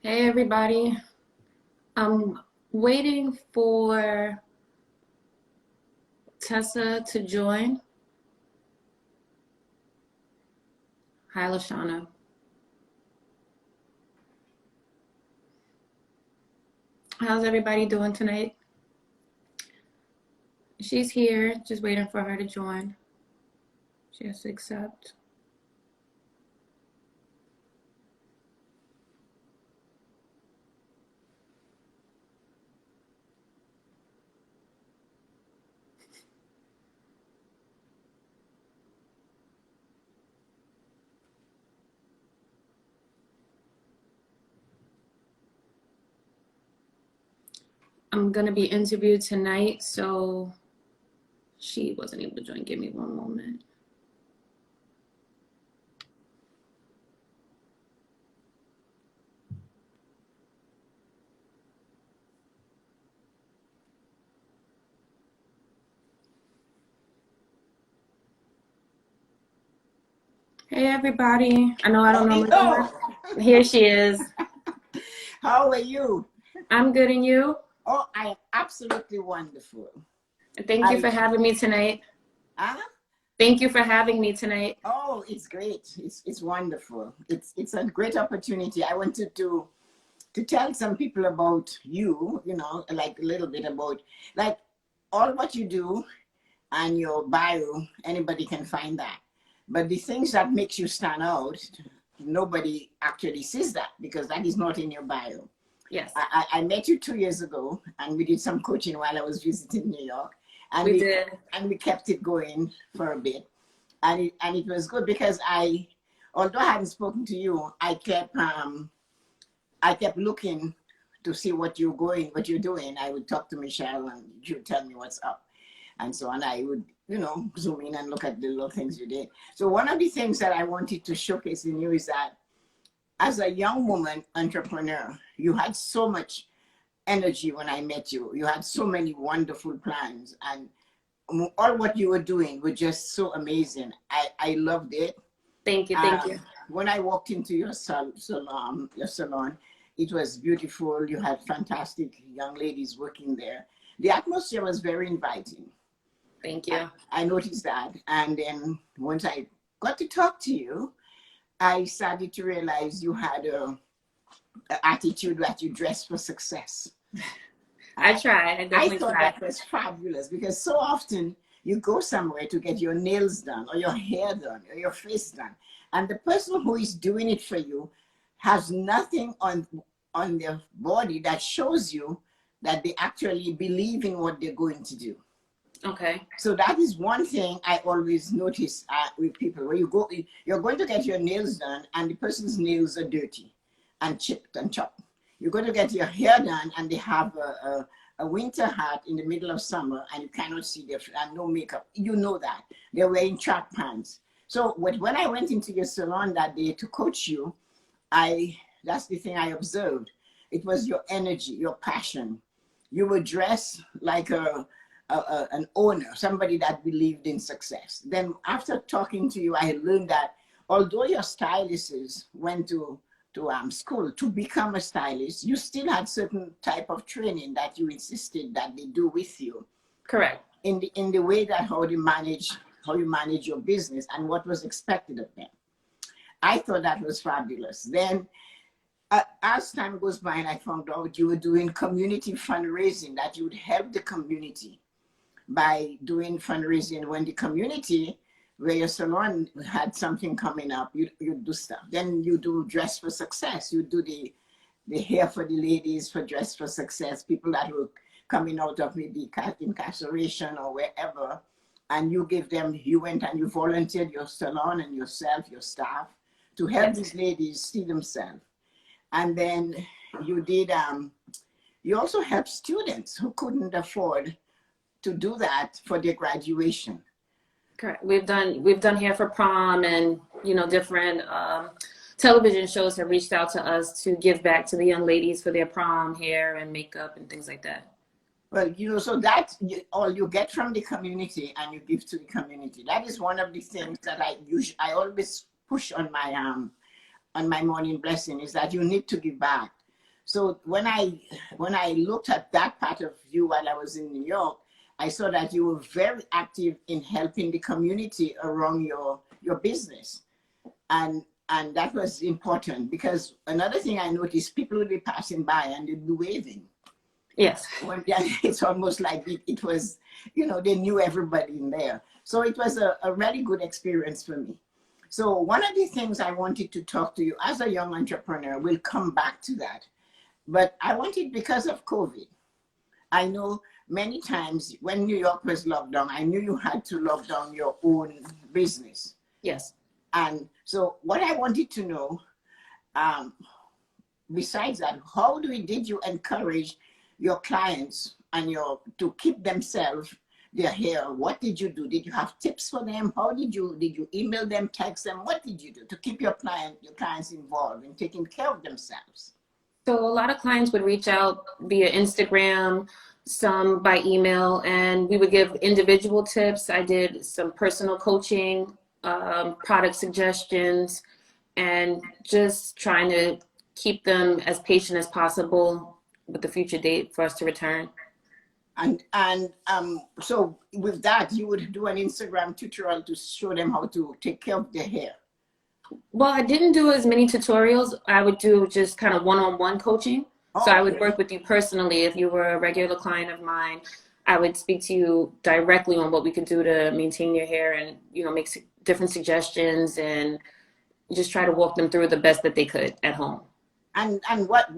Hey everybody. I'm waiting for Tessa to join. Hi, Lashana. How's everybody doing tonight? She's here, just waiting for her to join. She has to accept. I'm gonna be interviewed tonight, so she wasn't able to join. Give me one moment. Hey everybody. I know I don't normally do it. Here she is. How are you? I'm good, and you? Oh, I am absolutely wonderful. Thank you for having me tonight. Huh? Thank you for having me tonight. Oh, it's great. It's wonderful. It's a great opportunity. I wanted to tell some people about you, like a little bit about like all what you do and your bio, anybody can find that. But the things that makes you stand out, nobody actually sees that because that is not in your bio. Yes. I met you 2 years ago and we did some coaching while I was visiting New York. And we did. And we kept it going for a bit. And it was good because although I hadn't spoken to you, I kept looking to see what you're doing. I would talk to Michelle and she would tell me what's up. And so on, I would, zoom in and look at the little things you did. So one of the things that I wanted to showcase in you is that as a young woman entrepreneur, you had so much energy when I met you. You had so many wonderful plans and all what you were doing was just so amazing. I loved it. Thank you. Thank you. When I walked into your salon, it was beautiful. You had fantastic young ladies working there. The atmosphere was very inviting. Thank you. I noticed that. And then once I got to talk to you, I started to realize you had a attitude that you dress for success. I try. I definitely thought try. that was fabulous because so often you go somewhere to get your nails done or your hair done or your face done. And the person who is doing it for you has nothing on their body that shows you that they actually believe in what they're going to do. Okay. So that is one thing I always notice with people. Where you're going to get your nails done and the person's nails are dirty and chipped and chopped. You're going to get your hair done and they have a winter hat in the middle of summer and you cannot see their and no makeup. You know that. They're wearing track pants. So when I went into your salon that day to coach you, that's the thing I observed. It was your energy, your passion. You were dressed like an owner, somebody that believed in success. Then after talking to you, I learned that although your stylists went to school to become a stylist, you still had certain type of training that you insisted that they do with you. Correct. In the way that how you manage your business and what was expected of them. I thought that was fabulous. Then as time goes by and I found out you were doing community fundraising, that you would help the community by doing fundraising when the community where your salon had something coming up, you do stuff. Then you do Dress for Success. You do the hair for the ladies for Dress for Success, people that were coming out of maybe incarceration or wherever, and you went and you volunteered your salon and yourself, your staff, to help these ladies see themselves. And then you did, you also helped students who couldn't afford to do that for their graduation. Correct. We've done hair for prom, and different television shows have reached out to us to give back to the young ladies for their prom hair and makeup and things like that. Well, so that all you get from the community and you give to the community. That is one of the things that I always push on my morning blessing, is that you need to give back. So when I looked at that part of you while I was in New York, I saw that you were very active in helping the community around your business. And that was important, because another thing I noticed, people would be passing by and they'd be waving. Yes. When, it's almost like it was, they knew everybody in there. So it was a really good experience for me. So one of the things I wanted to talk to you as a young entrepreneur, we'll come back to that. But I wanted, because of COVID, I know many times when New York was locked down, I knew you had to lock down your own business. Yes. And so what I wanted to know, besides that, how did you encourage your clients and to keep themselves their hair? What did you do? Did you have tips for them? How did you email them, text them? What did you do to keep your clients involved in taking care of themselves? So a lot of clients would reach out via Instagram, some by email, and we would give individual tips. I did some personal coaching, product suggestions, and just trying to keep them as patient as possible with the future date for us to return. And so with that, you would do an Instagram tutorial to show them how to take care of their hair. Well, I didn't do as many tutorials. I would do just kind of one-on-one coaching. Oh, so I would work with you personally. If you were a regular client of mine, I would speak to you directly on what we could do to maintain your hair and, make different suggestions and just try to walk them through the best that they could at home. And what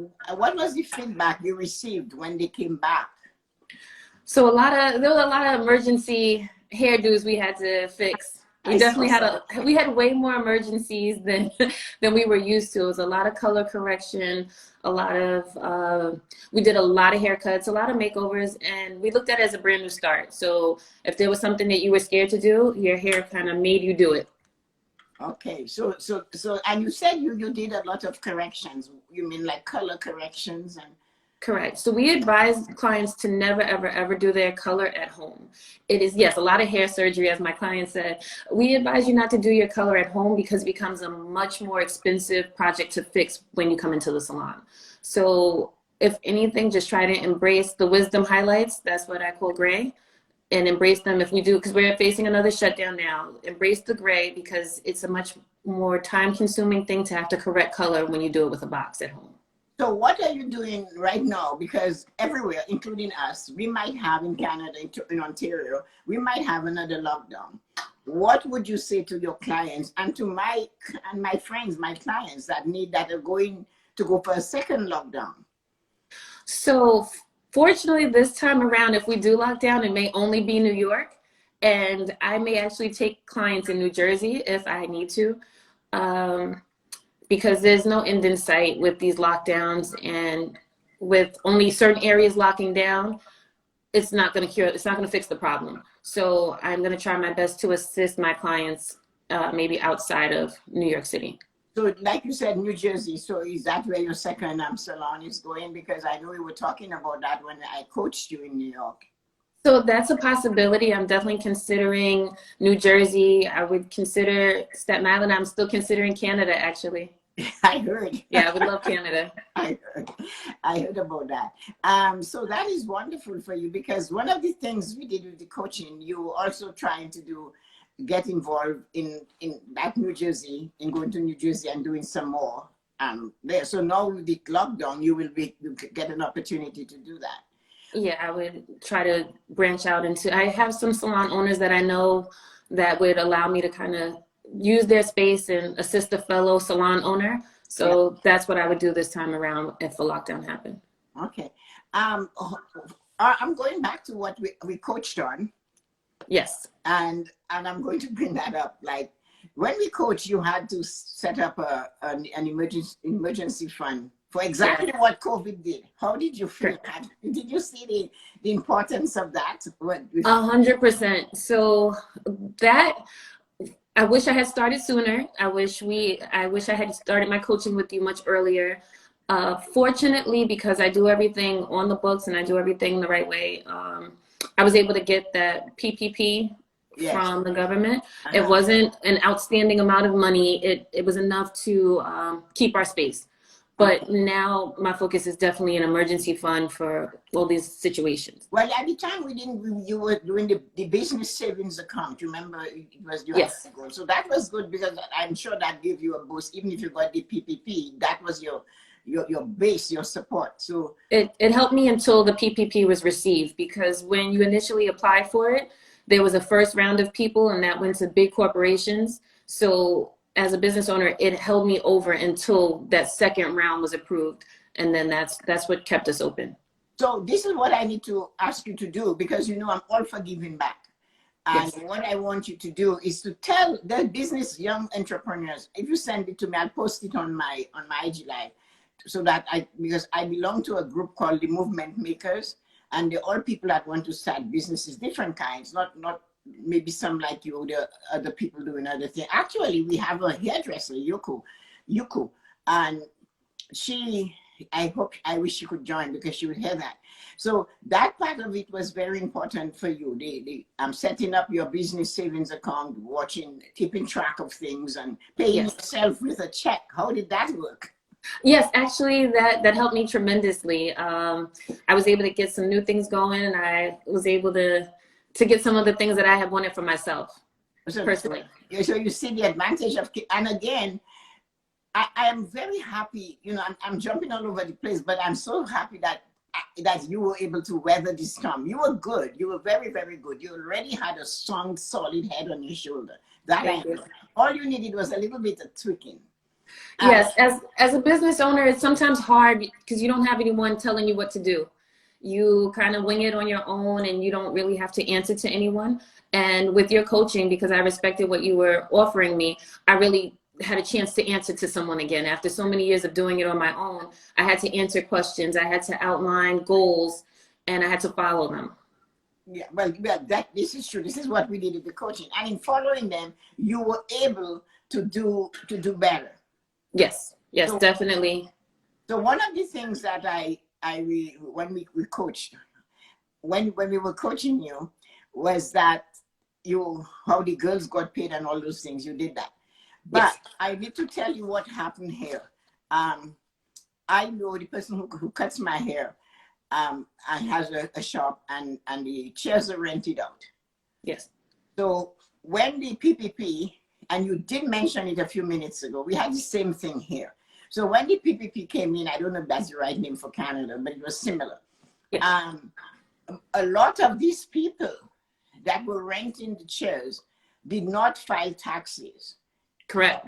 was the feedback you received when they came back? So there was a lot of emergency hairdos we had to fix. We definitely we had way more emergencies than we were used to. It was a lot of color correction, we did a lot of haircuts, a lot of makeovers, and we looked at it as a brand new start. So if there was something that you were scared to do, your hair kind of made you do it. Okay, so and you said you did a lot of corrections. You mean like color corrections and? Correct. So we advise clients to never, ever, ever do their color at home. It is, yes, a lot of hair surgery, as my client said. We advise you not to do your color at home because it becomes a much more expensive project to fix when you come into the salon. So if anything, just try to embrace the wisdom highlights. That's what I call gray. And embrace them if we do, because we're facing another shutdown now. Embrace the gray because it's a much more time-consuming thing to have to correct color when you do it with a box at home. So what are you doing right now? Because everywhere, including us, we might have in Canada, in Ontario, we might have another lockdown. What would you say to your clients and to my friends, my clients that are going to go for a second lockdown? So fortunately, this time around, if we do lock down, it may only be New York, and I may actually take clients in New Jersey if I need to. Because there's no end in sight with these lockdowns, and with only certain areas locking down, it's not going to fix the problem. So I'm going to try my best to assist my clients maybe outside of New York City. So like you said, New Jersey, so is that where your second salon is going? Because I know we were talking about that when I coached you in New York. So that's a possibility. I'm definitely considering New Jersey. I would consider Staten Island. I'm still considering Canada, actually. I heard. Yeah, I would love Canada. I heard about that. So that is wonderful for you, because one of the things we did with the coaching, you were also trying to get involved in that New Jersey, in going to New Jersey and doing some more there. So now with the lockdown, you get an opportunity to do that. Yeah, I would try to branch out I have some salon owners that I know that would allow me to kind of use their space and assist a fellow salon owner. So that's what I would do this time around if the lockdown happened. Okay. I'm going back to what we coached on. Yes. And I'm going to bring that up. Like when we coached, you had to set up an emergency fund for exactly what COVID did. How did you feel? Did you see the importance of that? 100%. So that, I wish I had started sooner. I wish I had started my coaching with you much earlier. Fortunately, because I do everything on the books and I do everything the right way, I was able to get that PPP from the government. It wasn't an outstanding amount of money. It was enough to keep our space. But now my focus is definitely an emergency fund for all these situations. Well, at the time we didn't, you were doing the business savings account. You remember it was you had Yes. to go. So that was good because I'm sure that gave you a boost. Even if you got the PPP, that was your base, your support. So it helped me until the PPP was received, because when you initially applied for it, there was a first round of people and that went to big corporations. So as a business owner, it held me over until that second round was approved. And then that's what kept us open. So this is what I need to ask you to do, because you know I'm all for giving back. And Yes. what I want you to do is to tell the business young entrepreneurs, if you send it to me, I'll post it on my IG Live, so that because I belong to a group called the Movement Makers, and they're all people that want to start businesses, different kinds, not maybe some like you, the other people doing other things. Actually, we have a hairdresser, Yuko, and I wish she could join because she would hear that. So that part of it was very important for you. Setting up your business savings account, keeping track of things, and paying yourself with a check. How did that work? Yes, actually, that helped me tremendously. I was able to get some new things going, and I was able to get some of the things that I had wanted for myself personally. So you see the advantage of, and again, I am very happy. You know, I'm jumping all over the place, but I'm so happy that you were able to weather this storm. You were good. You were very, very good. You already had a strong, solid head on your shoulder. All you needed was a little bit of tweaking. Yes, as a business owner, it's sometimes hard because you don't have anyone telling you what to do. You kind of wing it on your own, and you don't really have to answer to anyone. And with your coaching, because I respected what you were offering me, I really had a chance to answer to someone again. After so many years of doing it on my own, I had to answer questions, I had to outline goals, and I had to follow them. Yeah, well, this is true. This is what we did with the coaching, and in following them, you were able to do better. Yes, definitely. So one of the things that when we coached, when we were coaching you, was that how the girls got paid and all those things. You did that. But I need to tell you what happened here. I know the person who cuts my hair and has a shop, and the chairs are rented out. Yes. So when the PPP, and you did mention it a few minutes ago, we had the same thing here. So when the PPP came in, I don't know if that's the right name for Canada, but it was similar. Yes. A lot of these people that were renting the chairs did not file taxes. Correct.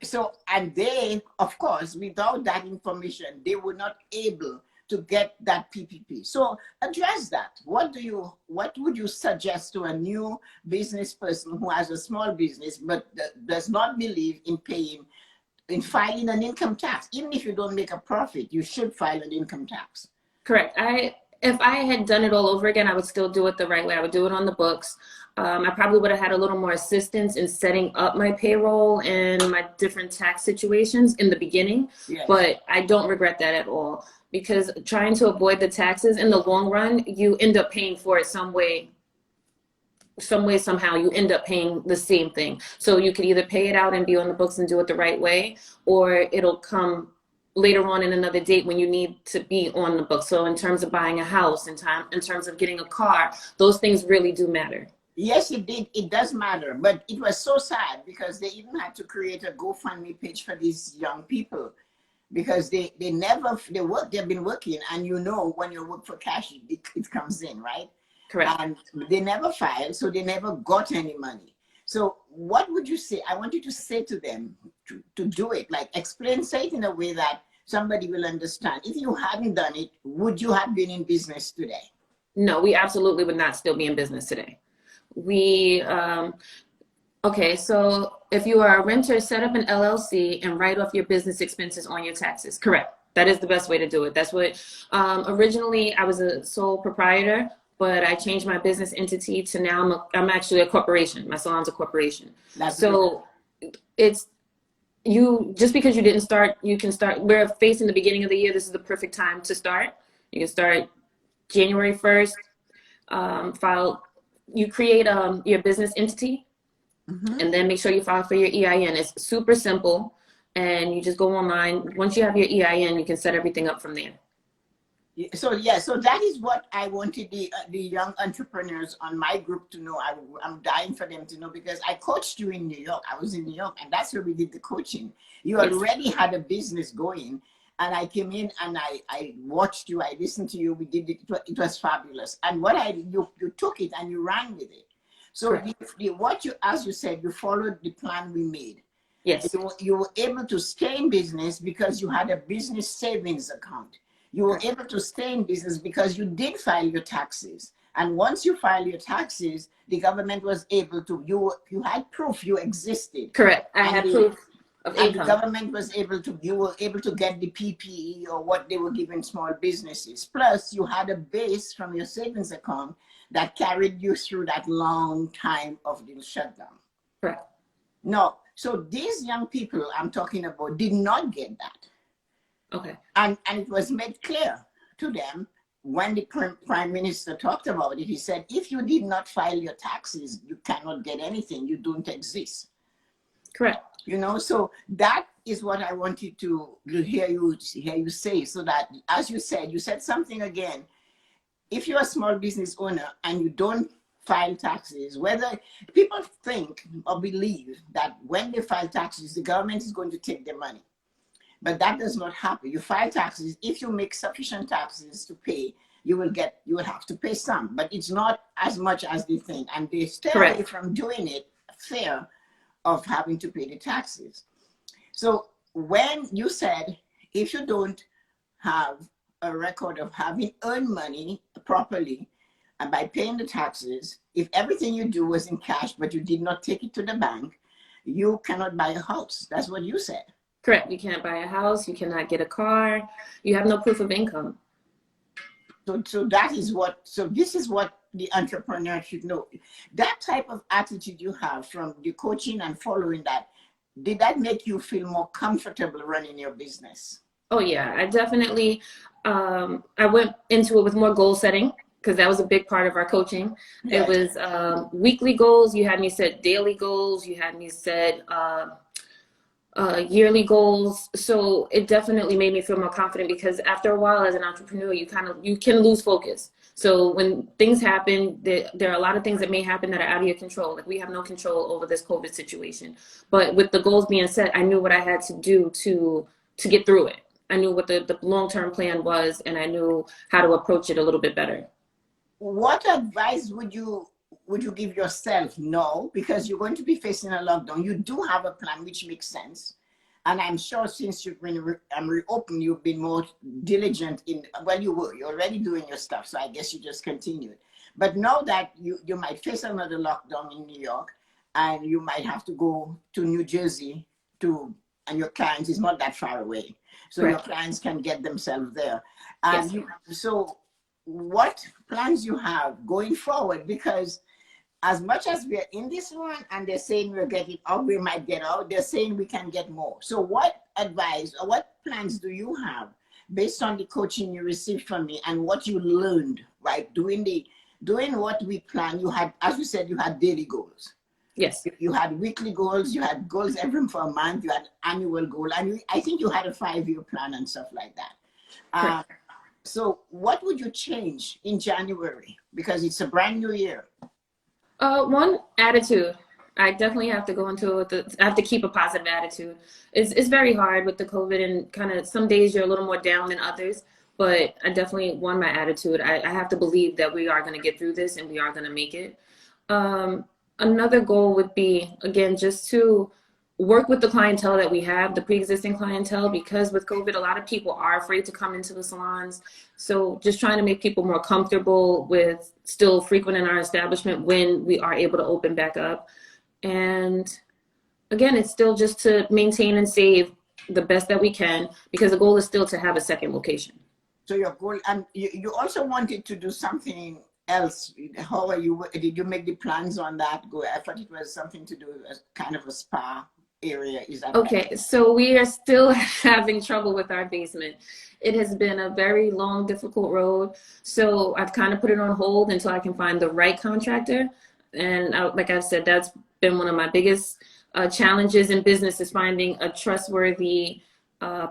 So, and they, of course, without that information, they were not able to get that PPP. So address that. What would you suggest to a new business person who has a small business but does not believe in filing an income tax? Even if you don't make a profit, you should file an income tax. Correct. If I had done it all over again, I would still do it the right way. I would do it on the books. I probably would have had a little more assistance in setting up my payroll and my different tax situations in the beginning. Yes. But I don't regret that at all, because trying to avoid the taxes in the long run, you end up paying for it some way, somehow you end up paying the same thing. So you could either pay it out and be on the books and do it the right way, or it'll come later on in another date when you need to be on the book. So in terms of buying a house, in terms of getting a car, those things really do matter. Yes, it did. It does matter. But it was so sad because they even had to create a GoFundMe page for these young people, because they've been working, and you know, when you work for cash, it comes in, right? Correct. And they never filed, so they never got any money. So what would you say? I want you to say to them to do it, like say it in a way that somebody will understand. If you hadn't done it, would you have been in business today? No, we absolutely would not still be in business today. Okay, so if you are a renter, set up an LLC and write off your business expenses on your taxes. Correct. That is the best way to do it. That's what, originally I was a sole proprietor, but I changed my business entity to now I'm actually a corporation. My salon's a corporation. So it's, just because you didn't start, you can start. We're facing the beginning of the year. This is the perfect time to start. You can start January 1st, you create your business entity, and then make sure you file for your EIN. It's super simple, and you just go online. Once you have your EIN, you can set everything up from there. So yeah, so that is what I wanted the young entrepreneurs on my group to know. I'm dying for them to know, because I coached you in New York. I was in New York, and that's where we did the coaching. You already had a business going, and I came in and I watched you. I listened to you. We did it. It was fabulous. And you took it and you ran with it. So as you said, you followed the plan we made. Yes. You were able to stay in business because you had a business savings account. You were able to stay in business because you did file your taxes. And once you file your taxes, the government was able to, you had proof you existed. Correct. I had proof of income. And the government was able to, you were able to get the PPE or what they were giving small businesses. Plus, you had a base from your savings account that carried you through that long time of the shutdown. Correct. No, so these young people I'm talking about did not get that. Okay. And it was made clear to them when the Prime Minister talked about it. He said, if you did not file your taxes, you cannot get anything. You don't exist. Correct. You know, so that is what I wanted to hear you say, so that, as you said something again. If you're a small business owner and you don't file taxes, whether people think or believe that when they file taxes, the government is going to take their money. But that does not happen. You file taxes. If you make sufficient taxes to pay, you will have to pay some, but it's not as much as they think. And they stay away from doing it fear of having to pay the taxes. So when you said, if you don't have a record of having earned money properly and by paying the taxes, if everything you do was in cash, but you did not take it to the bank, you cannot buy a house. That's what you said. Correct. You can't buy a house. You cannot get a car. You have no proof of income. So this is what the entrepreneur should know. That type of attitude you have from the coaching and following that, did that make you feel more comfortable running your business? Oh yeah, I definitely, I went into it with more goal setting, because that was a big part of our coaching. Yes. It was weekly goals. You had me set daily goals. You had me set yearly goals. So it definitely made me feel more confident, because after a while as an entrepreneur, you can lose focus. So when things happen, there are a lot of things that may happen that are out of your control. Like, we have no control over this COVID situation. But with the goals being set, I knew what I had to do to get through it. I knew what the long-term plan was, and I knew how to approach it a little bit better. What advice would you give yourself? No, because you're going to be facing a lockdown. You do have a plan, which makes sense. And I'm sure since you've been reopened, you've been more diligent you're already doing your stuff. So I guess you just continued. But know that you might face another lockdown in New York, and you might have to go to New Jersey and your clients is not that far away. So your clients can get themselves there. And so what plans you have going forward? Because as much as we're in this one and they're saying we're getting out, we might get out, they're saying we can get more. So what advice or what plans do you have based on the coaching you received from me and what you learned, right? Doing what we planned. You had, as you said, you had daily goals. Yes. You had weekly goals, you had goals every for a month, you had annual goal, and I think you had a 5-year plan and stuff like that. So what would you change in January? Because it's a brand new year. One, attitude. I definitely have to go into it I have to keep a positive attitude. It's very hard with the COVID, and kind of some days you're a little more down than others, but I definitely want my attitude. I have to believe that we are going to get through this and we are going to make it. Another goal would be, again, just to work with the clientele that we have, the pre-existing clientele, because with COVID, a lot of people are afraid to come into the salons. So just trying to make people more comfortable with still frequenting our establishment when we are able to open back up. And again, it's still just to maintain and save the best that we can, because the goal is still to have a second location. So your goal, and you also wanted to do something else. How are you? Did you make the plans on that? I thought it was something to do with kind of a spa area. Is that okay? Right? So we are still having trouble with our basement. It has been a very long, difficult road. So I've kind of put it on hold until I can find the right contractor. And like I've said, that's been one of my biggest challenges in business is finding a trustworthy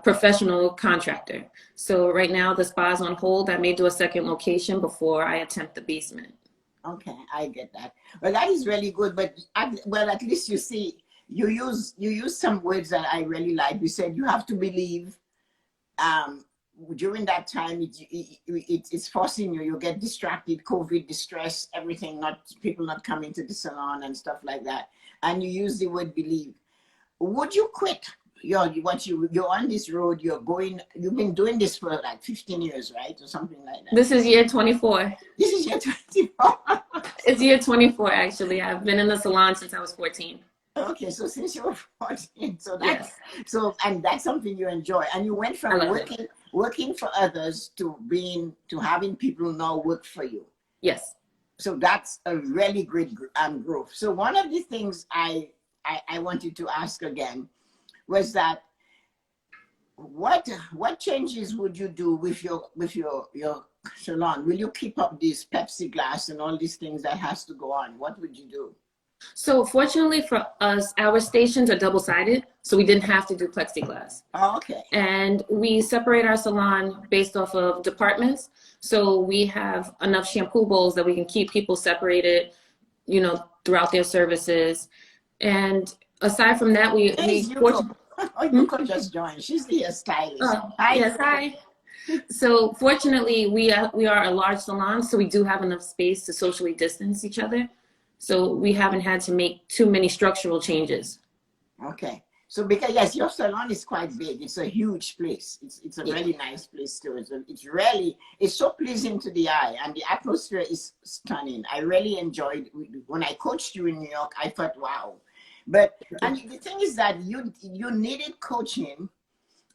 professional contractor. So right now the spa's on hold. I may do a second location before I attempt the basement. Okay, I get that. Well, that is really good. But at least you see, you use some words that I really like. You said you have to believe. During that time, it's forcing you. You get distracted, COVID, distress, everything. Not people not coming to the salon and stuff like that. And you use the word believe. Would you quit? You're on this road. You've been doing this for like 15 years, right, or something like that. This is year 24. This is year 24. It's year 24 actually. I've been in the salon since I was 14. Okay, so since you were 14, and that's something you enjoy, and you went from working for others to having people now work for you. Yes. So that's a really great growth. So one of the things I wanted to ask again was that what changes would you do with your salon? Will you keep up this Pepsi glass and all these things that has to go on? What would you do? So fortunately for us, our stations are double-sided, so we didn't have to do plexiglass. Oh, okay. And we separate our salon based off of departments. So we have enough shampoo bowls that we can keep people separated, throughout their services. And aside from that, we Yuko just joined. She's the hairstylist. Hi. Yes, hi. So fortunately, we are a large salon, so we do have enough space to socially distance each other. So we haven't had to make too many structural changes. Okay. So because yes, your salon is quite big. It's a huge place. It's a really nice place too. It's so pleasing to the eye, and the atmosphere is stunning. I really enjoyed when I coached you in New York. I thought, wow. And the thing is that you needed coaching.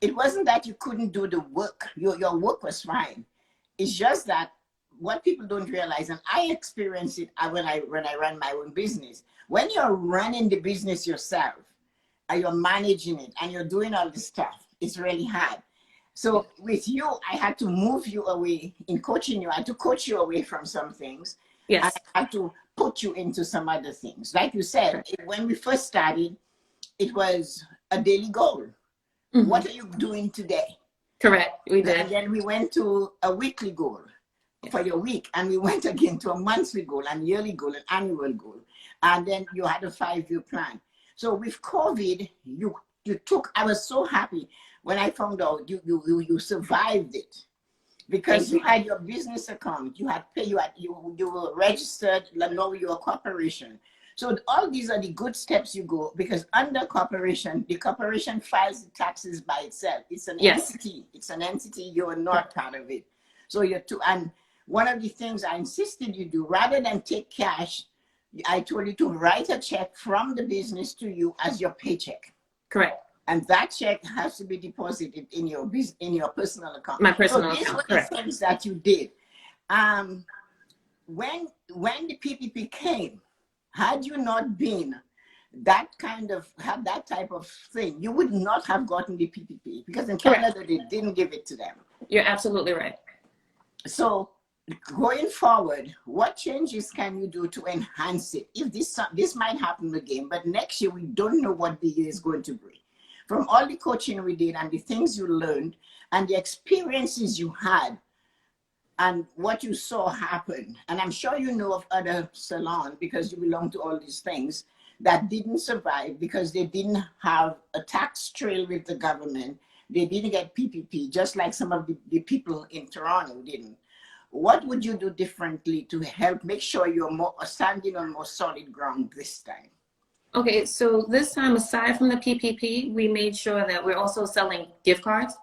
It wasn't that you couldn't do the work. Your work was fine. It's just that what people don't realize, and I experienced it when I ran my own business. When you're running the business yourself, and you're managing it, and you're doing all this stuff, it's really hard. So with you, I had to move you away in coaching you. I had to coach you away from some things. Yes. I had to put you into some other things. Like you said, when we first started, it was a daily goal. Mm-hmm. What are you doing today? Correct, we did. And then we went to a weekly goal for your week, and we went again to a monthly goal, and yearly goal, and annual goal, and then you had a 5-year plan. So with COVID, you took. I was so happy when I found out you survived it, because you had your business account, you had pay, you were registered, now you're a corporation. So all these are the good steps you go, because under corporation, the corporation files the taxes by itself. It's an entity. It's an entity. You're not part of it. So and one of the things I insisted you do, rather than take cash, I told you to write a check from the business to you as your paycheck. Correct. And that check has to be deposited in your personal account. My personal account. These were the things that you did. When the PPP came, had you not been had that type of thing, you would not have gotten the PPP, because in Canada they didn't give it to them. You're absolutely right. So going forward, what changes can you do to enhance it? If this might happen again, but next year we don't know what the year is going to bring. From all the coaching we did and the things you learned and the experiences you had and what you saw happen, and I'm sure you know of other salons, because you belong to all these things, that didn't survive because they didn't have a tax trail with the government. They didn't get PPP, just like some of the people in Toronto didn't. What would you do differently to help make sure you're standing on more solid ground this time? Okay, so this time, aside from the PPP, we made sure that we're also selling gift cards.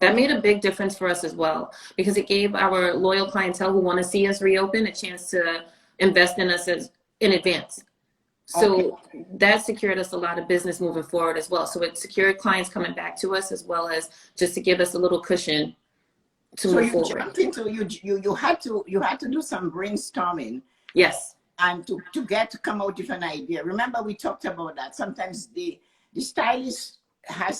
That made a big difference for us as well, because it gave our loyal clientele who want to see us reopen a chance to invest in us in advance. So that secured us a lot of business moving forward as well. So it secured clients coming back to us, as well as just to give us a little cushion to move forward. You had to do some brainstorming. Yes. And to come out with an idea. Remember, we talked about that. Sometimes the stylist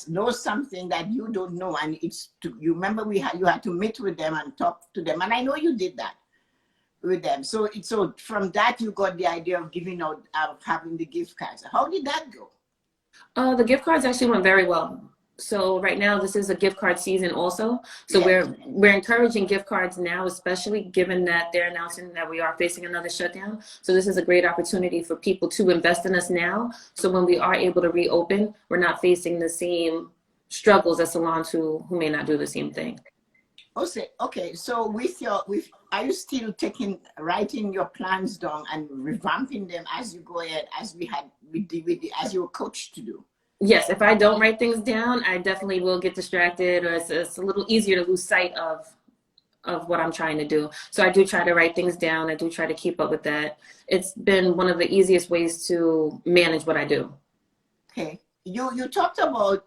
knows something that you don't know, and you remember you had to meet with them and talk to them, and I know you did that with them. So from that you got the idea of giving out, of having the gift cards. How did that go? The gift cards actually went very well. So right now, this is a gift card season also. So Yes. we're encouraging gift cards now, especially given that they're announcing that we are facing another shutdown. So this is a great opportunity for people to invest in us now. So when we are able to reopen, we're not facing the same struggles as salons who may not do the same thing. Okay. So are you still writing your plans down and revamping them as you go ahead, as as you were coached to do? Yes, if I don't write things down, I definitely will get distracted, or it's a little easier to lose sight of what I'm trying to do. So I do try to write things down. I do try to keep up with that. It's been one of the easiest ways to manage what I do. Okay. You talked about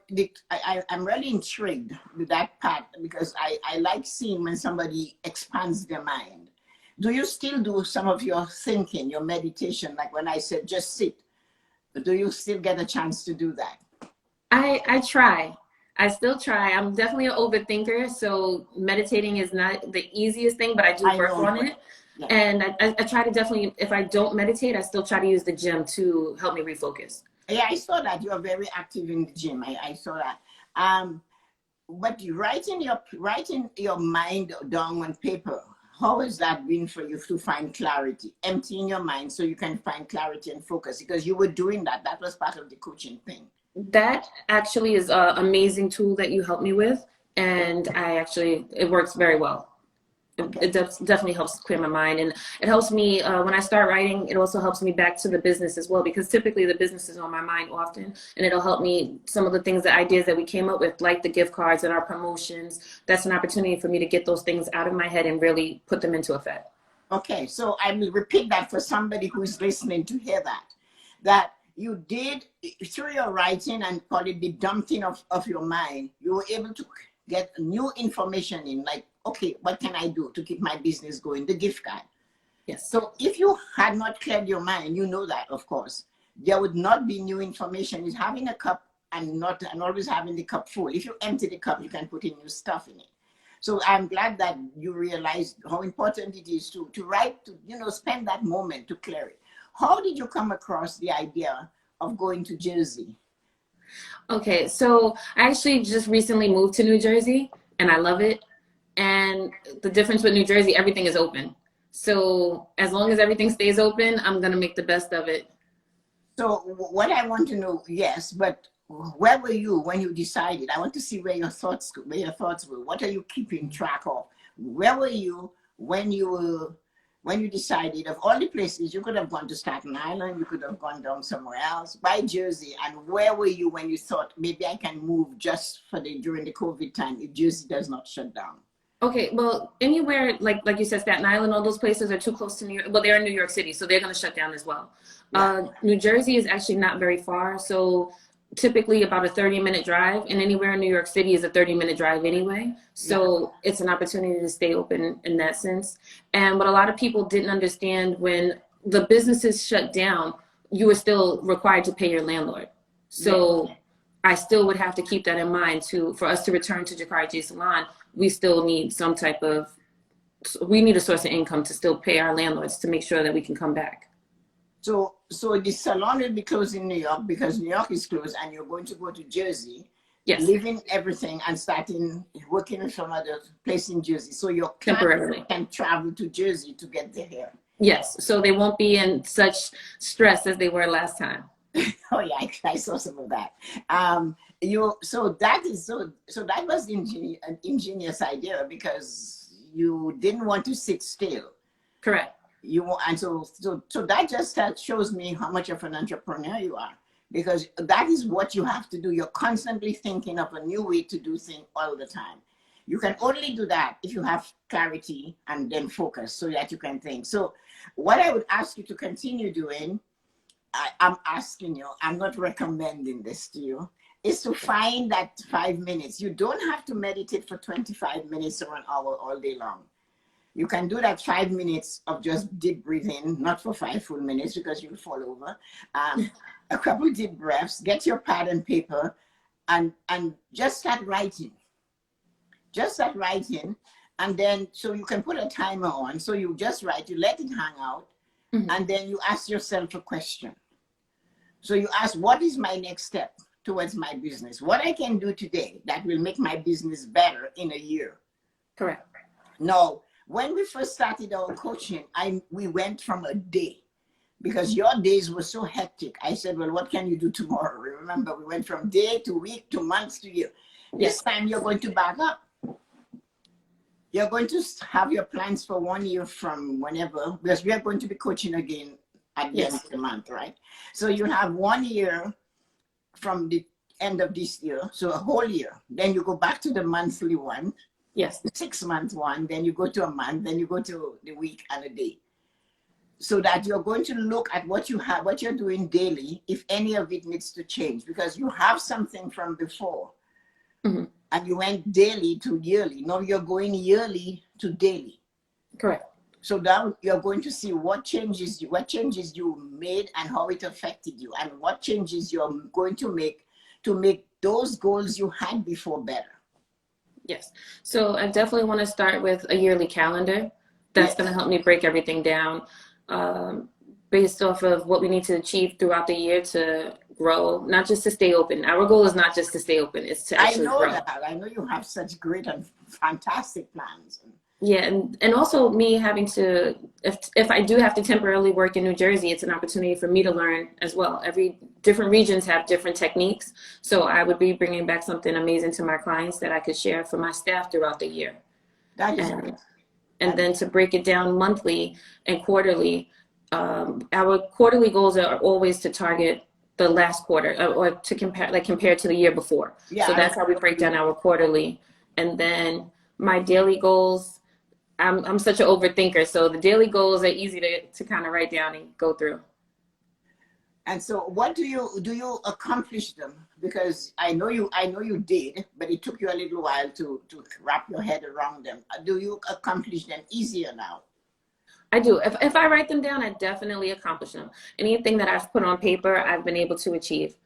I'm really intrigued with that part because I like seeing when somebody expands their mind. Do you still do some of your thinking, your meditation, like when I said just sit? Do you still get a chance to do that? I try. I still try. I'm definitely an overthinker, so meditating is not the easiest thing, but I do work on it. Yeah. And I try to definitely, if I don't meditate, I still try to use the gym to help me refocus. Yeah, I saw that you are very active in the gym. I saw that. But writing your mind down on paper, how has that been for you to find clarity? Emptying your mind so you can find clarity and focus, because you were doing that. That was part of the coaching thing. That actually is an amazing tool that you helped me with, and it works very well. It definitely helps clear my mind, and it helps me when I start writing. It also helps me back to the business as well, because typically the business is on my mind often, and it'll help me some of the things, the ideas that we came up with, like the gift cards and our promotions. That's an opportunity for me to get those things out of my head and really put them into effect. Okay, so I will repeat that for somebody who is listening to hear that you did, through your writing and call it the dumping of your mind, you were able to get new information in, like, okay, what can I do to keep my business going? The gift card. Yes. So if you had not cleared your mind, you know that, of course, there would not be new information. Is having a cup and always having the cup full. If you empty the cup, you can put in new stuff in it. So I'm glad that you realized how important it is to write, to spend that moment to clear it. How did you come across the idea of going to Jersey? Okay, so I actually just recently moved to New Jersey, and I love it. And the difference with New Jersey, everything is open. So as long as everything stays open, I'm gonna make the best of it. So what I want to know, yes, but where were you when you decided? I want to see where your thoughts were. What are you keeping track of? Where were you when you decided? Of all the places, you could have gone to Staten Island, you could have gone down somewhere else, by Jersey. And where were you when you thought, maybe I can move just during the COVID time if Jersey does not shut down? Okay, well, anywhere like you said, Staten Island, all those places are too close to New York. Well, they're in New York City, so they're going to shut down as well. Yeah. New Jersey is actually not very far, so typically about a 30-minute drive, and anywhere in New York City is a 30-minute drive anyway. So it's an opportunity to stay open in that sense. And what a lot of people didn't understand, when the businesses shut down, you were still required to pay your landlord. So I still would have to keep that in mind for us to return to Jakari J Salon. We still need we need a source of income to still pay our landlords to make sure that we can come back. So the salon will be closed in New York because New York is closed, and you're going to go to Jersey, leaving everything and starting working in some other place in Jersey. So your temporarily can travel to Jersey to get their hair. Yes, so they won't be in such stress as they were last time. Oh yeah, I saw some of that. So that was an ingenious idea, because you didn't want to sit still. Correct. So that just shows me how much of an entrepreneur you are, because that is what you have to do. You're constantly thinking of a new way to do things all the time. You can only do that if you have clarity and then focus, so that you can think. So what I would ask you to continue doing, I'm asking you, I'm not recommending this to you, is to find that 5 minutes. You don't have to meditate for 25 minutes or an hour all day long. You can do that 5 minutes of just deep breathing, not for 5 full minutes because you'll fall over. A couple deep breaths, get your pad and paper, and just start writing. Just start writing, and then, so you can put a timer on. So you just write, you let it hang out, and then you ask yourself a question. So you ask, what is my next step towards my business? What I can do today that will make my business better in a year. Correct. No, when we first started our coaching, we went from a day, because your days were so hectic. I said, well, what can you do tomorrow? Remember, we went from day to week to months to year. This time you're going to back up. You're going to have your plans for 1 year from whenever, because we are going to be coaching again at the end of the month, right? So you have 1 year from the end of this year, so a whole year. Then you go back to the monthly one. Yes. The 6 month one, then you go to a month, then you go to the week and a day. So that you're going to look at what you have, what you're doing daily, if any of it needs to change, because you have something from before. Mm-hmm. And you went daily to yearly. Now you're going yearly to daily. Correct. So now you're going to see what changes you made and how it affected you, and what changes you're going to make those goals you had before better. Yes. So I definitely want to start with a yearly calendar. That's going to help me break everything down based off of what we need to achieve throughout the year to grow, not just to stay open. Our goal is not just to stay open, it's to actually grow. I know that. I know you have such great and fantastic plans. Yeah, and also me having to, if I do have to temporarily work in New Jersey, it's an opportunity for me to learn as well. Different regions have different techniques, so I would be bringing back something amazing to my clients that I could share for my staff throughout the year. That is and then to break it down monthly and quarterly, our quarterly goals are always to target the last quarter or to compare to the year before. Yeah, so that's how we break down our quarterly. And then my daily goals, I'm such an overthinker, so the daily goals are easy to kind of write down and go through. And so what do you accomplish them? Because I know you did, but it took you a little while to wrap your head around them. Do you accomplish them easier now? I do. If I write them down, I definitely accomplish them. Anything that I've put on paper, I've been able to achieve.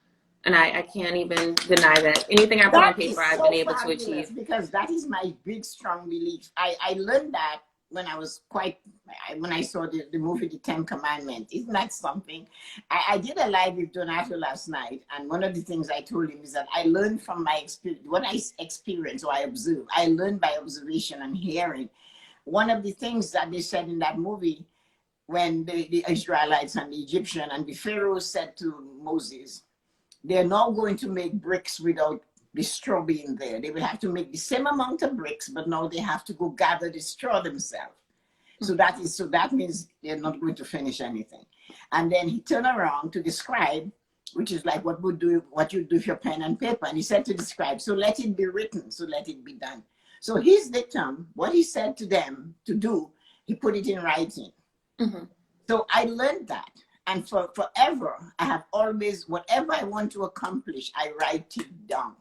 And I can't even deny that. Anything I put on paper, I've been able to achieve. Because that is my big, strong belief. I learned that when I saw the movie, The 10 Commandments. Isn't that something? I did a live with Donato last night, and one of the things I told him is that I learned from my experience, what I experience or I observe. I learned by observation and hearing. One of the things that they said in that movie, when the Israelites and the Egyptian and the Pharaoh said to Moses, they're not going to make bricks without the straw being there. They will have to make the same amount of bricks, but now they have to go gather the straw themselves. So that means they're not going to finish anything. And then he turned around to describe, which is like what you do with your pen and paper. And he said to describe, so let it be written, so let it be done. So his dictum, what he said to them to do, he put it in writing. Mm-hmm. So I learned that. And forever, I have always, whatever I want to accomplish, I write it down.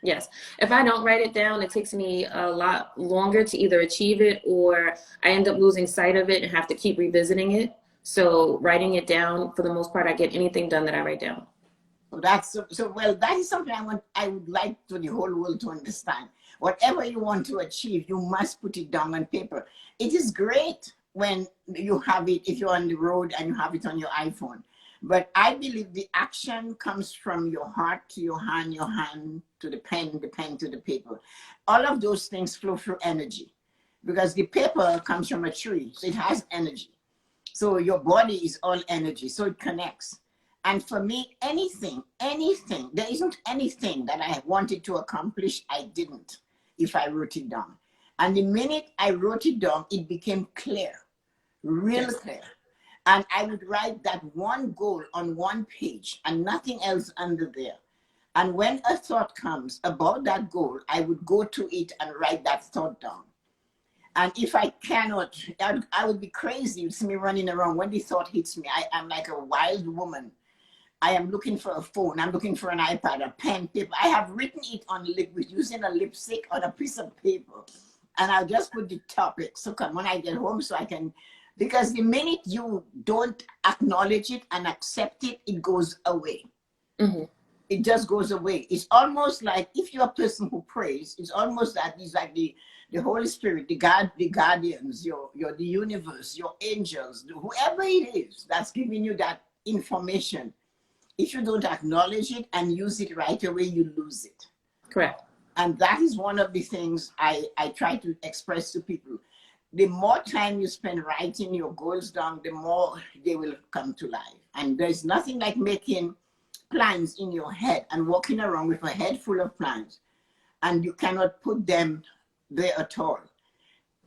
Yes. If I don't write it down, it takes me a lot longer to either achieve it, or I end up losing sight of it and have to keep revisiting it. So writing it down, for the most part, I get anything done that I write down. Well, that is something I would like for the whole world to understand. Whatever you want to achieve, you must put it down on paper. It is great when you have it, if you're on the road and you have it on your iPhone. But I believe the action comes from your heart to your hand to the pen to the paper. All of those things flow through energy, because the paper comes from a tree, so it has energy. So your body is all energy, so it connects. And for me, anything, there isn't anything that I wanted to accomplish I didn't, if I wrote it down. And the minute I wrote it down, it became clear, real clear. And I would write that one goal on one page and nothing else under there. And when a thought comes about that goal, I would go to it and write that thought down. And if I cannot, I would be crazy. You see me running around. When the thought hits me, I'm like a wild woman. I am looking for a phone. I'm looking for an iPad, a pen, paper. I have written it on using a lipstick on a piece of paper. And I'll just put the topic. So when I get home, so I can, because the minute you don't acknowledge it and accept it, it goes away. Mm-hmm. It just goes away. It's almost like if you're a person who prays, it's almost that it's like the Holy Spirit, the guardians, the universe, your angels, whoever it is that's giving you that information. if you don't acknowledge it and use it right away, you lose it. Correct. And that is one of the things I try to express to people. The more time you spend writing your goals down, the more they will come to life. And there's nothing like making plans in your head and walking around with a head full of plans, and you cannot put them there at all.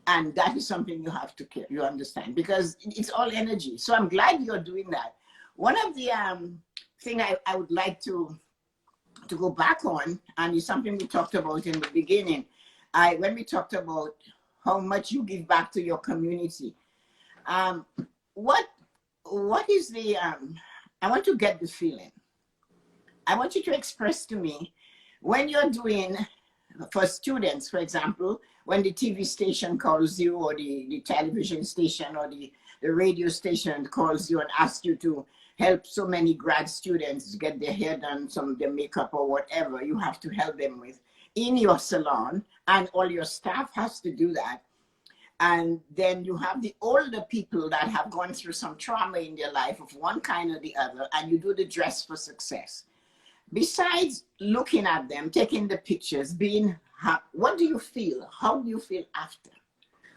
And that is something you have to care, you understand, because it's all energy. So I'm glad you're doing that. One of the thing I would like to go back on, and it's something we talked about in the beginning, when we talked about how much you give back to your community. What is the, I want to get the feeling. I want you to express to me when you're doing, for students, for example, when the TV station calls you, or the television station, or the radio station calls you and asks you to help so many grad students get their hair done, some of their makeup or whatever you have to help them with in your salon, and all your staff has to do that. And then you have the older people that have gone through some trauma in their life of one kind or the other, and you do the dress for success. Besides looking at them, taking the pictures, being happy, what do you feel? How do you feel after?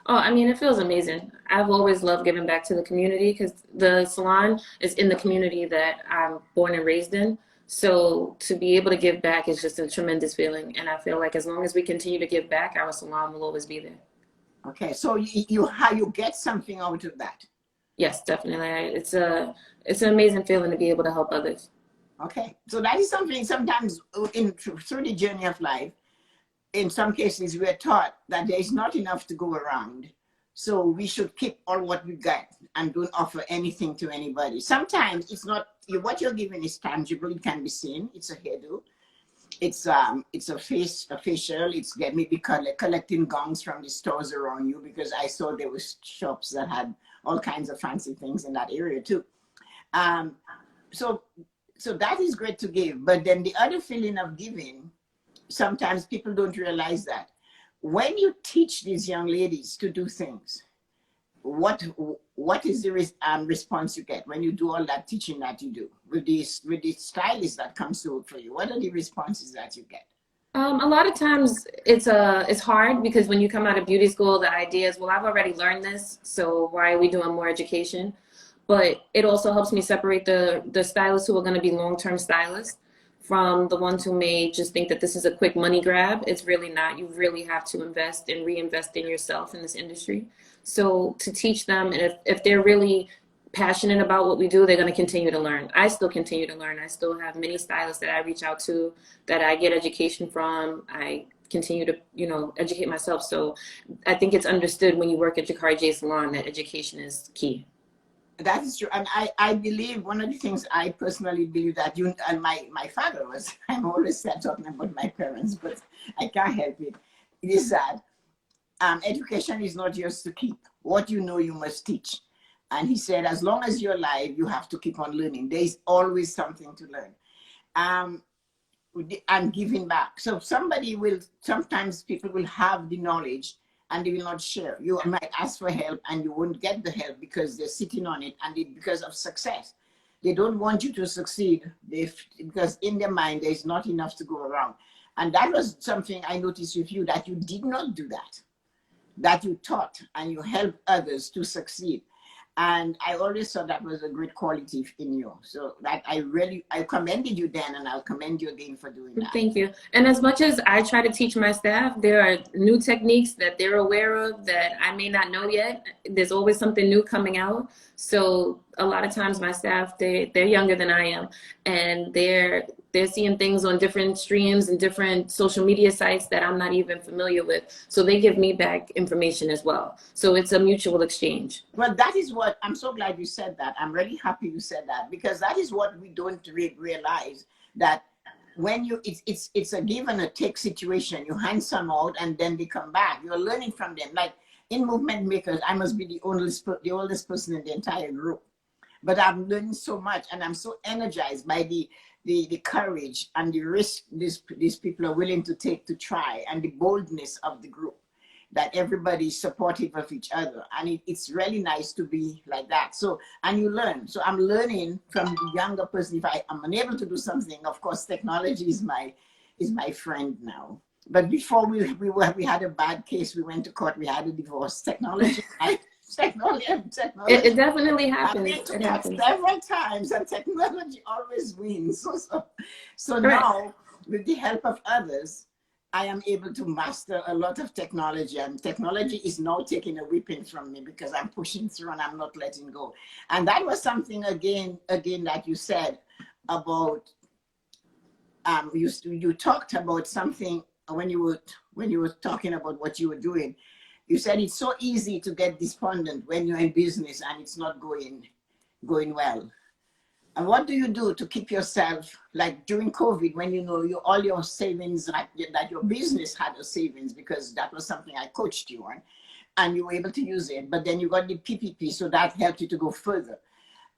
Oh, I mean, it feels amazing. I've always loved giving back to the community because the salon is in the community that I'm born and raised in. So to be able to give back is just a tremendous feeling. And I feel like as long as we continue to give back, our salon will always be there. Okay, so you get something out of that? Yes, definitely. It's an amazing feeling to be able to help others. Okay, so that is something sometimes through the journey of life, in some cases we're taught that there is not enough to go around. So we should keep all what we got and don't offer anything to anybody. Sometimes it's not, what you're giving is tangible, it can be seen, it's a hairdo. It's a facial, it's maybe collecting gongs from the stores around you, because I saw there was shops that had all kinds of fancy things in that area too. So that is great to give, but then the other feeling of giving, sometimes people don't realize that. When you teach these young ladies to do things, what is the response you get when you do all that teaching that you do with the stylist that comes to work for you? What are the responses that you get? A lot of times it's hard, because when you come out of beauty school, the idea is, well, I've already learned this, so why are we doing more education? But it also helps me separate the stylists who are going to be long-term stylists from the ones who may just think that this is a quick money grab. It's really not. You really have to invest and reinvest in yourself in this industry. So to teach them, and if they're really passionate about what we do, they're going to continue to learn. I still continue to learn. I still have many stylists that I reach out to, that I get education from. I continue to, educate myself. So I think it's understood when you work at Jakari J Salon that education is key. That is true. And I believe one of the things I personally believe that you and my father was, I'm always sad talking about my parents, but I can't help it. It is that education is not yours to keep. What you know, you must teach. And he said, as long as you're alive, you have to keep on learning. There is always something to learn. And giving back. So sometimes people will have the knowledge and they will not share. You might ask for help and you won't get the help because they're sitting on it, and because of success. They don't want you to succeed because in their mind, there's not enough to go around. And that was something I noticed with you, that you did not do that you taught and you helped others to succeed. And I always thought that was a great quality in you. So that I commended you then, and I'll commend you again for doing that. Thank you. And as much as I try to teach my staff, there are new techniques that they're aware of that I may not know yet. There's always something new coming out. So a lot of times my staff, they're younger than I am, and they're seeing things on different streams and different social media sites that I'm not even familiar with. So they give me back information as well. So it's a mutual exchange. Well, that is what, I'm so glad you said that. I'm really happy you said that, because that is what we don't realize, that when it's a give and a take situation. You hand some out and then they come back. You're learning from them. Like in Movement Makers, I must be the oldest person in the entire group. But I'm learning so much, and I'm so energized by the courage and the risk these people are willing to take to try, and the boldness of the group. that everybody's supportive of each other. And it's really nice to be like that. So, and you learn. So I'm learning from the younger person. If I'm unable to do something, of course, technology is my friend now. But before we had a bad case, we went to court, we had a divorce. Technology, technology. It definitely I've happens. been to It court happens. several times, and technology always wins. So Correct. now, with the help of others, I am able to master a lot of technology, and technology is now taking a whipping from me because I'm pushing through and I'm not letting go. And that was something again that you said about. You talked about something when you were talking about what you were doing. You said it's so easy to get despondent when you're in business and it's not going well. And what do you do to keep yourself, like during COVID, when you know all your savings, that your business had a savings, because that was something I coached you on, and you were able to use it, but then you got the PPP, so that helped you to go further.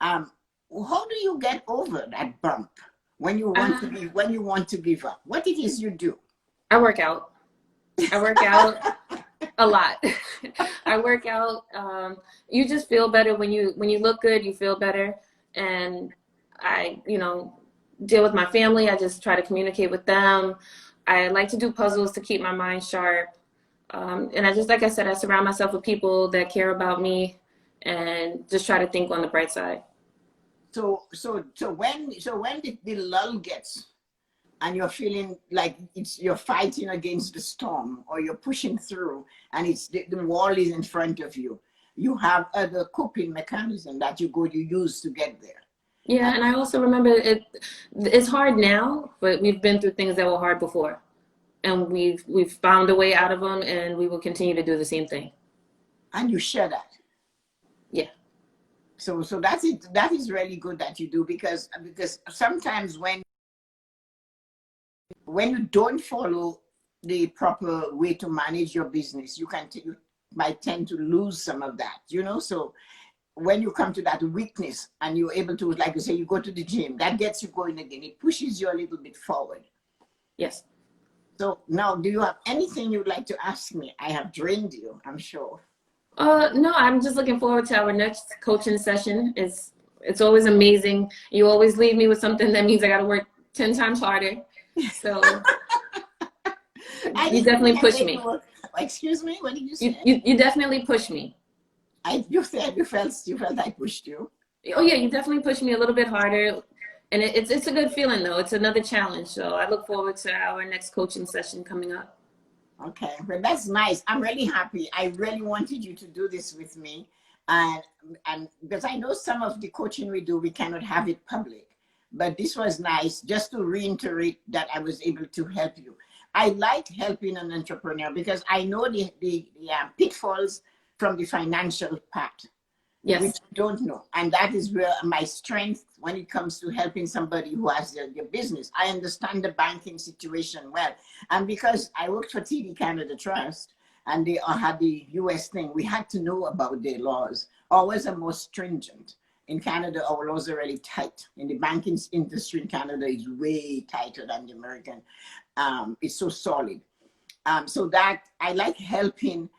How do you get over that bump when you want to give up? What it is you do? I work out. I work out a lot. I work out. You just feel better when you look good. You feel better, and I deal with my family. I just try to communicate with them. I like to do puzzles to keep my mind sharp, and I just, like I said, I surround myself with people that care about me, and just try to think on the bright side. So when the lull gets, and you're feeling like you're fighting against the storm, or you're pushing through, and the wall is in front of you, you have other coping mechanism that you use to get there. Yeah, and I also remember it's hard now, but we've been through things that were hard before, and we've found a way out of them, and we will continue to do the same thing. And you share that. Yeah. So that's it. That is really good that you do, because sometimes when you don't follow the proper way to manage your business, you might tend to lose some of that, So when you come to that weakness and you're able to, like you say, you go to the gym, that gets you going again. It pushes you a little bit forward. Yes. So now, do you have anything you'd like to ask me? I have drained you, I'm sure. No, I'm just looking forward to our next coaching session. It's always amazing. You always leave me with something that means I got to work 10 times harder. So you definitely push me. Excuse me, what did you say? You definitely push me. You felt I pushed you. Oh yeah, you definitely push me a little bit harder, and it's a good feeling though. It's another challenge. So I look forward to our next coaching session coming up. Okay, well, that's nice. I'm really happy. I really wanted you to do this with me, and because I know some of the coaching we do, we cannot have it public, but this was nice just to reiterate that I was able to help you. I like helping an entrepreneur because I know the pitfalls from the financial part. Yes. Which you don't know. And that is where my strength when it comes to helping somebody who has their business. I understand the banking situation well. And because I worked for TD Canada Trust, and they had the US thing, we had to know about their laws. Ours are more stringent. In Canada, our laws are really tight. In the banking industry in Canada is way tighter than the American. It's so solid. So that I like helping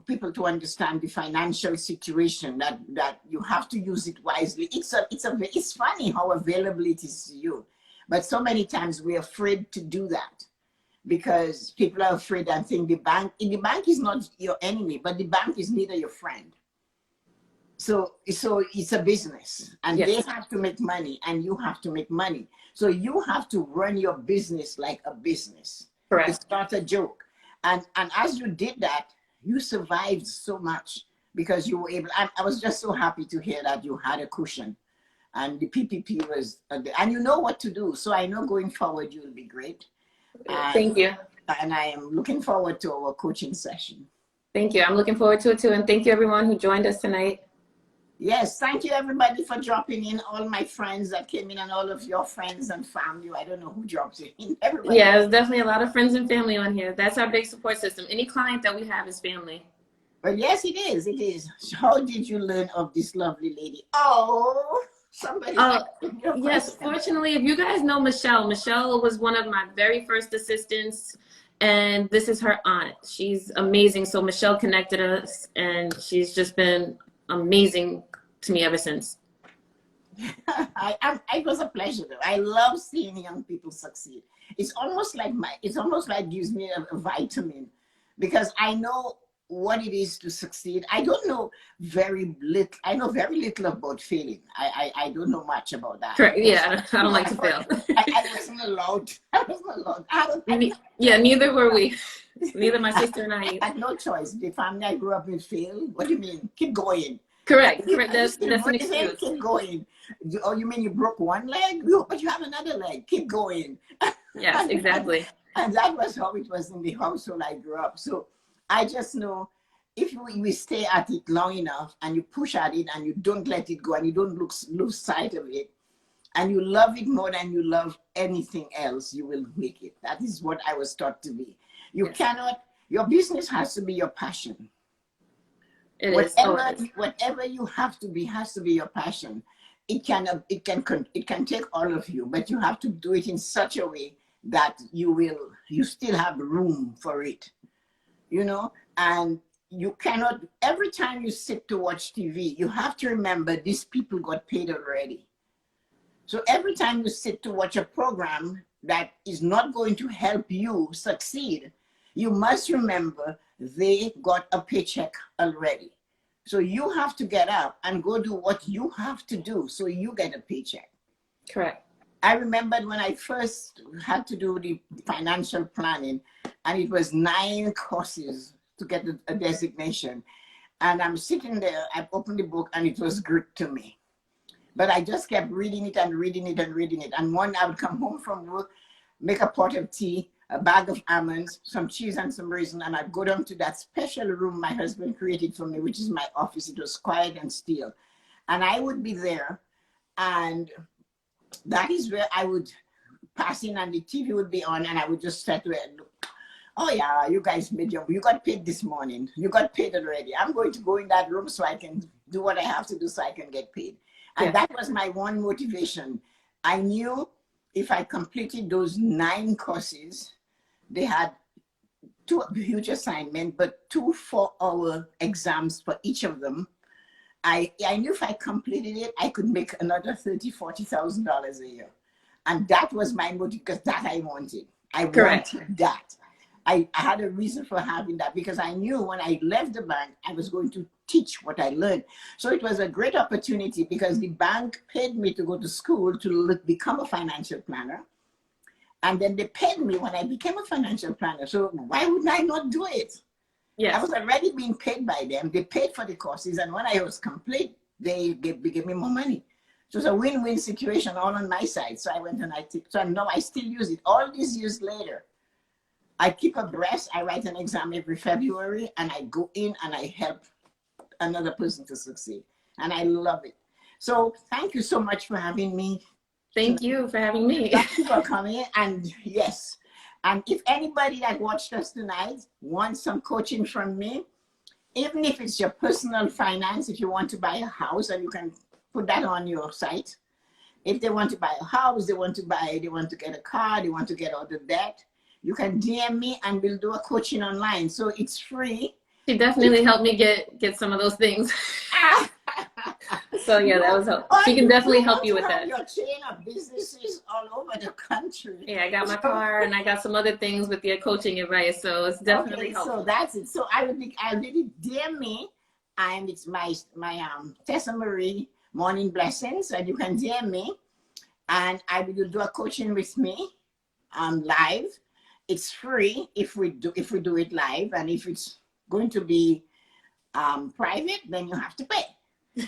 people to understand the financial situation, that you have to use it wisely. It's funny how available it is to you, but so many times we're afraid to do that because people are afraid and think the bank is not your enemy, but the bank is neither your friend. So it's a business, and yes, they have to make money and you have to make money. So you have to run your business like a business. Correct. It's not a joke. And as you did that, you survived so much because you were able. I was just so happy to hear that you had a cushion, and the PPP was, and you know what to do. So I know going forward you'll be great. Thank you. And I am looking forward to our coaching session. Thank you. I'm looking forward to it too. And thank you everyone who joined us tonight. Yes, thank you everybody for dropping in. All my friends that came in and all of your friends and family. I don't know who dropped in. Everybody. Yeah, there's definitely a lot of friends and family on here. That's our big support system. Any client that we have is family. Well, yes, it is. It is. How did you learn of this lovely lady? Oh, somebody. Yes, fortunately, if you guys know Michelle was one of my very first assistants. and this is her aunt. She's amazing. So Michelle connected us, and she's just been amazing to me ever since. It was a pleasure though. I love seeing young people succeed. It's almost like gives me a vitamin, because I know what it is to succeed. I don't know very little. I know very little about failing. I don't know much about that. Correct. Yeah, I don't like to fail. I wasn't allowed. I wasn't allowed. Yeah, neither were we. Neither my sister and I. I had no choice. The family I grew up in failed. What do you mean? Keep going. Correct. That's an excuse. Keep going. Oh, you mean you broke one leg? But you have another leg. Keep going. Yes, exactly. And that was how it was in the household I grew up. So I just know if we stay at it long enough and you push at it and you don't let it go and you don't lose sight of it and you love it more than you love anything else, you will make it. That is what I was taught to be. You cannot, your business has to be your passion. Whatever you have to be has to be your passion. It can take all of you, but you have to do it in such a way that you still have room for it, you know. And you cannot, every time you sit to watch TV, you have to remember these people got paid already. So every time you sit to watch a program that is not going to help you succeed, you must remember they got a paycheck already. So you have to get up and go do what you have to do so you get a paycheck. Correct. I remembered when I first had to do the financial planning, and it was 9 courses to get a designation. And I'm sitting there, I opened the book and it was Greek to me. But I just kept reading it and reading it and reading it. And one, I would come home from work, make a pot of tea, a bag of almonds, some cheese and some raisin, and I'd go down to that special room my husband created for me, which is my office. It was quiet and still. And I would be there, and that is where I would pass in and the TV would be on, and I would just sit there and look. Oh yeah, you guys made you got paid this morning. You got paid already. I'm going to go in that room so I can do what I have to do so I can get paid. And that was my one motivation. I knew if I completed those 9 courses, they had 2 huge assignments, but 2 4-hour exams for each of them. I knew if I completed it, I could make another $30,000–$40,000 a year. And that was my motive, because that I wanted. I wanted that. I had a reason for having that, because I knew when I left the bank, I was going to teach what I learned. So it was a great opportunity, because the bank paid me to go to school to become a financial planner. And then they paid me when I became a financial planner. So why would I not do it? Yes. I was already being paid by them. They paid for the courses. And when I was complete, they gave me more money. So it was a win-win situation all on my side. So I went and I took, so now I still use it. All these years later, I keep abreast. I write an exam every February, and I go in and I help another person to succeed. And I love it. So thank you so much for having me. Thank you for having me. Thank you for coming. And yes, and if anybody that watched us tonight wants some coaching from me, even if it's your personal finance, if you want to buy a house, and you can put that on your site. If they want to buy a house, they want to get a car, they want to get out of debt, you can DM me and we'll do a coaching online. So it's free. She definitely helped me get some of those things. So yeah, that was helpful. She can definitely help you with that. Your chain of businesses all over the country. Yeah, I got my car and I got some other things with your coaching advice. So it's definitely helpful. So that's it. So I really DM me, and it's my Tessa-Marie Morning Blessings, and you can DM me, and I will do a coaching with me live. It's free if we do it live, and if it's going to be private, then you have to pay.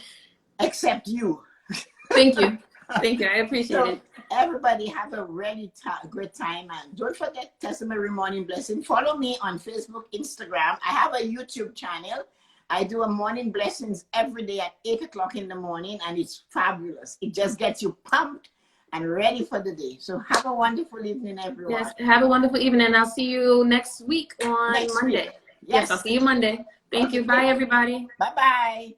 Except you. Thank you. Thank you. I appreciate it. Everybody have a really great time. And don't forget Tessa-Marie Morning Blessing. Follow me on Facebook, Instagram. I have a YouTube channel. I do a morning blessings every day at 8 o'clock in the morning, and it's fabulous. It just gets you pumped and ready for the day. So have a wonderful evening, everyone. Yes, have a wonderful evening, and I'll see you next week on Monday. Yes, I'll see you Monday. Thank you. Bye, everybody. Bye-bye.